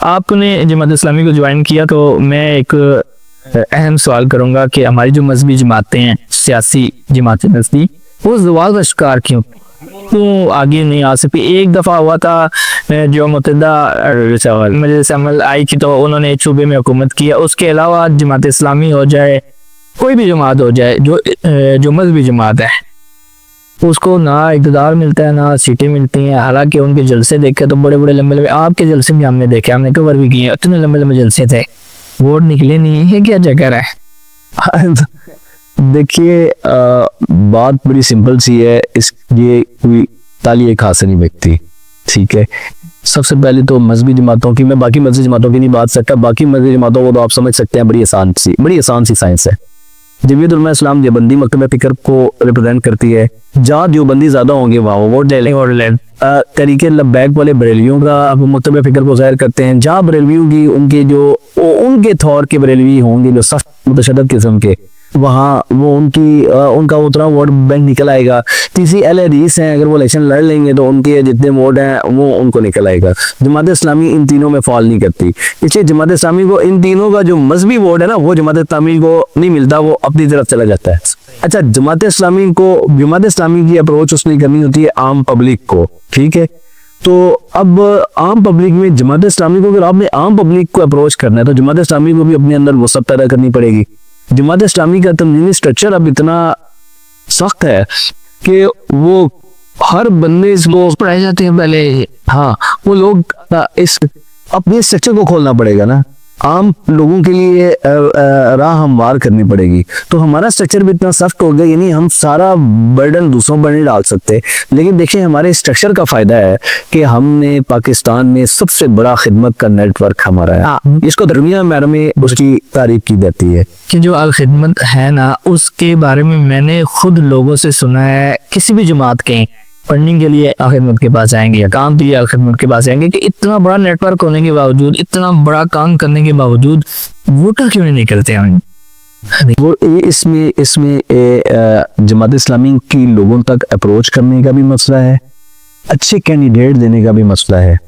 आपने जमात इस्लामी को ज्वाइन किया तो मैं एक अहम सवाल करूंगा कि हमारी जो मजहबी जमातें हैं, सियासी जमातें नजदीक, वो ज़वाल का शिकार क्यों आगे नहीं आ सकती। एक दफ़ा हुआ था जो मुतहदा मजलिस अमल आई थी तो उन्होंने एक सूबे में हुकूमत किया। उसके अलावा जमात इस्लामी हो जाए, कोई भी जमात हो जाए, जो मजहबी जमात है, उसको ना इक़्तिदार मिलता है ना सीटें मिलती हैं। हालांकि उनके जलसे देखे तो बड़े बड़े लंबे लंबे, आपके जलसे भी हमने देखे, हमने कवर भी किए, इतने लंबे लंबे जलसे थे, वोट निकले नहीं है। क्या चक्कर है? देखिए, बात बड़ी सिंपल सी है। ये कोई ताली खास नहीं व्यक्ति, ठीक है। सबसे पहले तो मजहबी जमातों की, मैं बाकी मजहबी जमातों की नहीं बात सकता, बाकी मजहबी जमातों को तो आप समझ सकते हैं, बड़ी आसान सी साइंस है। जमीयत उलमा इस्लाम देवबंदी मकतब फिक्र को रिप्रेजेंट करती है। जहाँ देवबंदी ज्यादा होंगे वहाँ वो वोट ले तरीके लब्बैक वाले बरेलवियों का मकतब फिक्र को जाहिर करते हैं। जहाँ बरेलवियों की उनके थौर के बरेलवी होंगे जो सख्त मुतशद्दिद किस्म के, वहाँ वो उनका उतना वोट बैंक निकल आएगा। तीसरी अहले हदीस हैं, अगर वो इलेक्शन लड़ लेंगे तो उनके जितने वोट हैं वो उनको निकल आएगा। जमात इस्लामी इन तीनों में फॉल नहीं करती, इसलिए जमात इस्लामी को इन तीनों का जो मजहबी वोट है ना वो जमात इस्लामी को नहीं मिलता, वो अपनी तरफ चला जाता है। अच्छा, जमात इस्लामी की अप्रोच उसने करनी होती है आम पब्लिक को, ठीक है। तो अब आम पब्लिक में जमात इस्लामी को, अगर आपने आम पब्लिक को अप्रोच करना है तो जमात इस्लामी को भी अपने अंदर वो सब पैदा करनी पड़ेगी। जमात इस्लामी का तंजीमी स्ट्रक्चर अब इतना सख्त है कि वो हर बंदे इसको पढ़ाए जाते हैं पहले। हाँ, वो लोग इस अपने स्ट्रक्चर को खोलना पड़ेगा ना, आम लोगों के लिए राह हमवार करनी पड़ेगी। तो हमारा स्ट्रक्चर भी इतना सख्त हो गया, यानी हम सारा बर्डन दूसरों पर नहीं डाल सकते। लेकिन देखिए, हमारे स्ट्रक्चर का फायदा है कि हमने पाकिस्तान में सबसे बड़ा खिदमत का नेटवर्क हमारा है। इसको दरमिया मैर में उसकी तारीफ की जाती है कि जो अल खिदमत है ना, उसके बारे में मैंने खुद लोगों से सुना है। किसी भी जमात के फंडिंग के लिए खिदमत के पास आएंगे या काम के लिए खिदमत के पास आएंगे कि इतना बड़ा नेटवर्क होने के बावजूद, इतना बड़ा काम करने के बावजूद वोटर क्यों नहीं करते हैं? वो इसमें जमात इस्लामी की लोगों तक अप्रोच करने का भी मसला है, अच्छे कैंडिडेट देने का भी मसला है।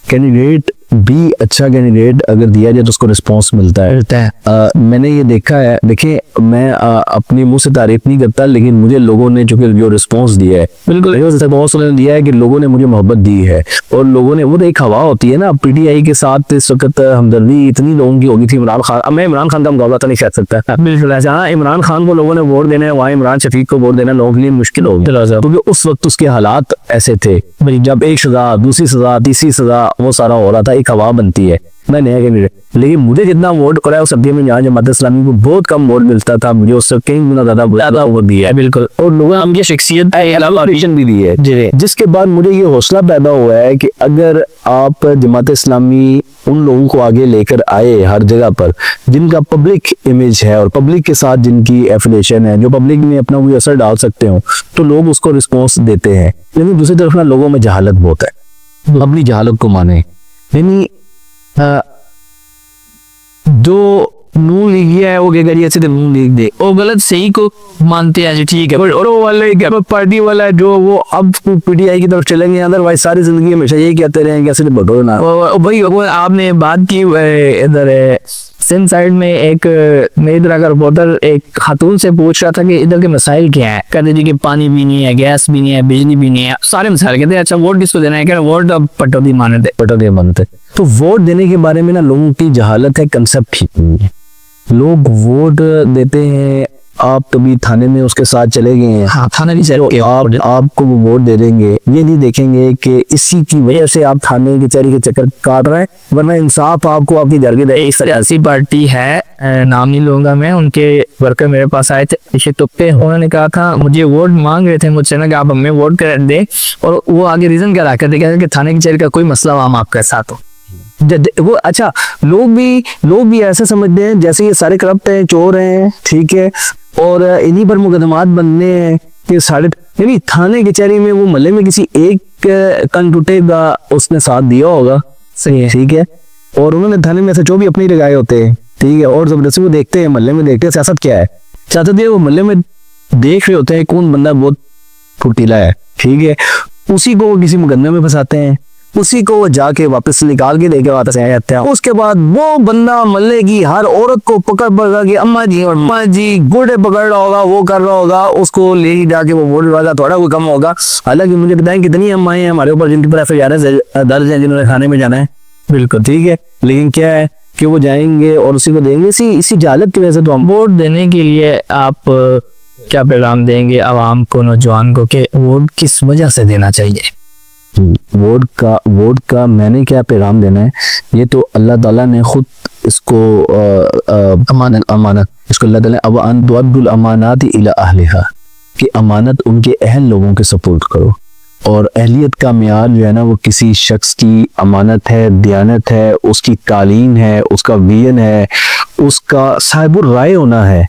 कैंडिडेट भी अच्छा कैंडिडेट अगर दिया जाए तो उसको रिस्पांस मिलता है। मैंने ये देखा है। देखिए, मैं अपनी मुंह से तारीफ नहीं करता, लेकिन मुझे लोगों ने जो रिस्पांस दिया है, बिल्कुल रिस्पांस दिया है कि लोगों ने मुझे मोहब्बत दी है। और लोगों ने, वो एक हवा होती है ना, पीटीआई के साथ इस वक्त हमदर्दी इतनी लोगों की होगी थी। इमरान खान, अब मैं इमरान खान का मुकाबला तो नहीं कर सकता, बिल्कुल। जहाँ इमरान खान को लोगों ने वोट देना है, वहाँ इमरान शफीक को वोट देना लोगों के लिए मुश्किल होगी, क्योंकि उस वक्त उसके हालात ऐसे थे। जब एक सजा, दूसरी सजा, तीसरी सजा, वो सारा हो रहा था, एक हवा बनती है। मैं नया कैंडिडेट, लेकिन मुझे जितना वोट करा है उस सब्जी में, जहाँ जमात इस्लामी को बहुत कम वोट मिलता था, मुझे उससे कई गुना ज्यादा वोट दिया है, बिल्कुल। और लोगों ने शख्सियत भी दी है, जिसके बाद मुझे ये हौसला पैदा हुआ है कि अगर आप जमात इस्लामी उन लोगों को आगे लेकर आए हर जगह पर जिनका पब्लिक इमेज है और पब्लिक के साथ जिनकी एफिलिएशन है, जो पब्लिक में अपना कोई असर डाल सकते हो, तो लोग उसको रिस्पॉन्स देते हैं। लेकिन दूसरी तरफ ना, लोगों में जहालत बहुत है, अपनी जहालत को माने। यानी जो नून लीग है वो क्या करिए, ऐसे नून लीग दे, वो गलत सही को मानते हैं, ठीक है। और वो वाले पार्टी वाला है जो वो अब पीटीआई की तरफ चलेंगे, अदरवाइज सारी जिंदगी हमेशा यही कहते रहेंगे ऐसे बटोर ना। भाई, वो आपने बात की इधर सिंध साइड में एक मेरी तरह का रिपोर्टर एक खातून से पूछ रहा था कि इधर के मसाइल क्या है। कहते जी कि पानी भी नहीं है, गैस भी नहीं है, बिजली भी नहीं है, सारे मसाइल। कहते अच्छा वोट किसको देना है? वोट अब पटौदी मानते। तो वोट देने के बारे में ना लोगों की जहालत है, कंसेप्ट ठीक नहीं है। लोग वोट देते हैं, आप कभी थाने में उसके साथ चले गए हैं, हाँ, थाने भी चले, आपको वो वोट दे देंगे, ये नहीं देखेंगे कि इसी की वजह से आप थाने की चेहरे के चक्कर काट रहे हैं, वरना इंसाफ आपको आपकी जरगे दे। एक सियासी पार्टी है, नाम नहीं लूंगा मैं, उनके वर्कर मेरे पास आए थे पीछे तुप्पे, उन्होंने कहा था मुझे वोट मांग रहे थे मुझसे ना कि आप हमें वोट कर दे, और वो आगे रीजन क्या रखा थे कि थाने की चेहरे का कोई मसला हम आपके साथ हो। वो अच्छा, लोग भी ऐसे समझते हैं जैसे ये सारे करप्ट हैं, चोर हैं, ठीक है, और इन्हीं पर मुकदमात बनने हैं कि सारे, यानी थाने कचहरी में वो मोहल्ले में किसी एक कन टूटेगा उसने साथ दिया होगा, सही है, ठीक है। और उन्होंने थाने में ऐसे जो भी अपनी लगाए होते हैं, ठीक है, और जबरदस्ती वो देखते हैं, मोहल्ले में देखते हैं सियासत क्या है। सियासत ये वो मोहल्ले में देख रहे होते हैं कौन बंदा बहुत फुर्तीला है, ठीक है, उसी को किसी मुकदमे में फंसाते हैं, उसी को वो जाके वापस निकाल के लेके वापस आ जाते हैं। उसके बाद वो बंदा मल्ले की हर औरत को पकड़ पकड़ के अम्मा जी और अम्मा जी गोडे पकड़ रहा होगा, वो कर रहा होगा, उसको ले ही जाके वो वोट वाला थोड़ा कोई कम होगा। हालांकि मुझे बताएं कितनी अम्माएं हैं हमारे ऊपर जिनके ऊपर FIR दर्ज है, जिन्होंने खाने में जाना है, बिल्कुल ठीक है, लेकिन क्या है कि वो जाएंगे और उसी को देंगे। इसी जालत की वजह से तो हम वोट देने के लिए आप क्या पैगाम देंगे आवाम को, नौजवान को, कि वोट किस वजह से देना चाहिए? वोट का मैंने क्या पैगाम देना है, ये तो अल्लाह ताला ने खुद इसको अमानत इसको अल्लाह ताला अब अन अमानात इला अहलिहा, कि अमानत उनके अहल लोगों के सपोर्ट करो। और अहलियत का मियार जो है ना, वो किसी शख्स की अमानत है, दयानत है, उसकी कालीन है, उसका विजन है, उसका साहिबुर राय होना है,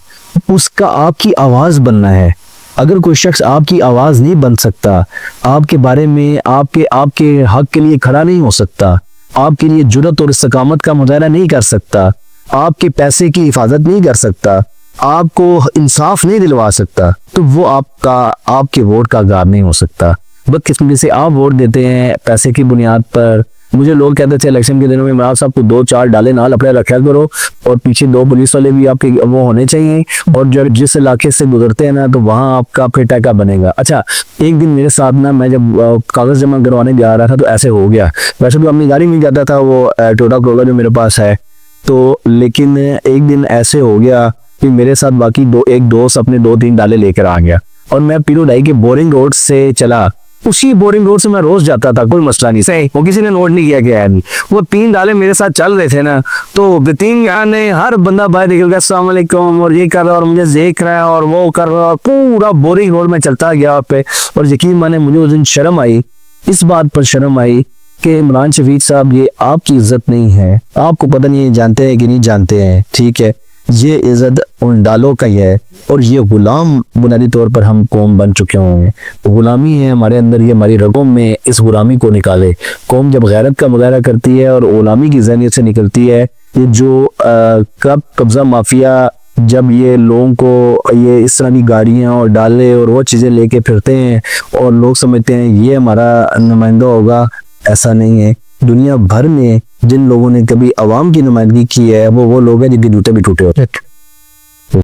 उसका आपकी आवाज बनना है। अगर कोई शख्स आपकी आवाज नहीं बन सकता, आपके बारे में आपके हक के लिए खड़ा नहीं हो सकता, आपके लिए जुर्रत और इस्तकामत का मुजाहरा नहीं कर सकता, आपके पैसे की हिफाजत नहीं कर सकता, आपको इंसाफ नहीं दिलवा सकता, तो वो आपके वोट का गार नहीं हो सकता। बदकिस्मती से आप वोट देते हैं पैसे की बुनियाद पर। मुझे लोग कहते थे इलेक्शन के दिनों में इमरान साहब को 2-4 डाले नाल अपने रखा करो, और पीछे 2 पुलिस वाले भी आपके वो होने चाहिए, और जब जिस इलाके से गुजरते हैं ना, तो वहाँ आपका फिर टैका बनेगा। अच्छा, एक दिन मेरे साथ ना, मैं जब कागज जमा करवाने जा रहा था तो ऐसे हो गया। वैसे तो अपनी गाड़ी में जाता था, वो टोटा करोला जो मेरे पास है, तो लेकिन एक दिन ऐसे हो गया कि मेरे साथ बाकी एक दोस्त अपने 2-3 डाले लेकर आ गया, और मैं पीरो ढाई के बोरिंग रोड से चला। उसी बोरिंग रोड से मैं रोज जाता था, कोई मसला नहीं, सही वो किसी ने नोट नहीं किया गया है। वो 3 डाले मेरे साथ चल रहे थे ना, तो 3 गाने हर बंदा बाहर निकल गया अस्सलाम वालेकुम और ये कर रहा है और मुझे देख रहा है और वो कर रहा है, पूरा बोरिंग रोड में चलता गया पे। और यकीन माने मुझे उस दिन शर्म आई, इस बात पर शर्म आई कि इमरान शफीक साहब, ये आपकी इज्जत नहीं है। आपको पता नहीं जानते हैं कि नहीं जानते हैं, ठीक है, ये इज्जत उन डालों का ही है, और ये गुलाम बुनियादी तौर पर हम कौम बन चुके होंगे। गुलामी है हमारे अंदर, ये हमारी रगों में इस गुलामी को निकाले। कौम जब गैरत का मुजाहरा करती है और गुलामी की ज़हनियत से निकलती है, ये जो कब्जा माफिया, जब ये लोगों को ये इस तरह की गाड़ियाँ और डाले और वो चीज़ें लेके फिरते हैं और लोग समझते हैं ये हमारा नुमाइंदा होगा, ऐसा नहीं है। दुनिया भर में जिन लोगों ने कभी अवाम की नुमाइंदगी की है, वो लोग हैं जिनके जूते भी टूटे होते हैं।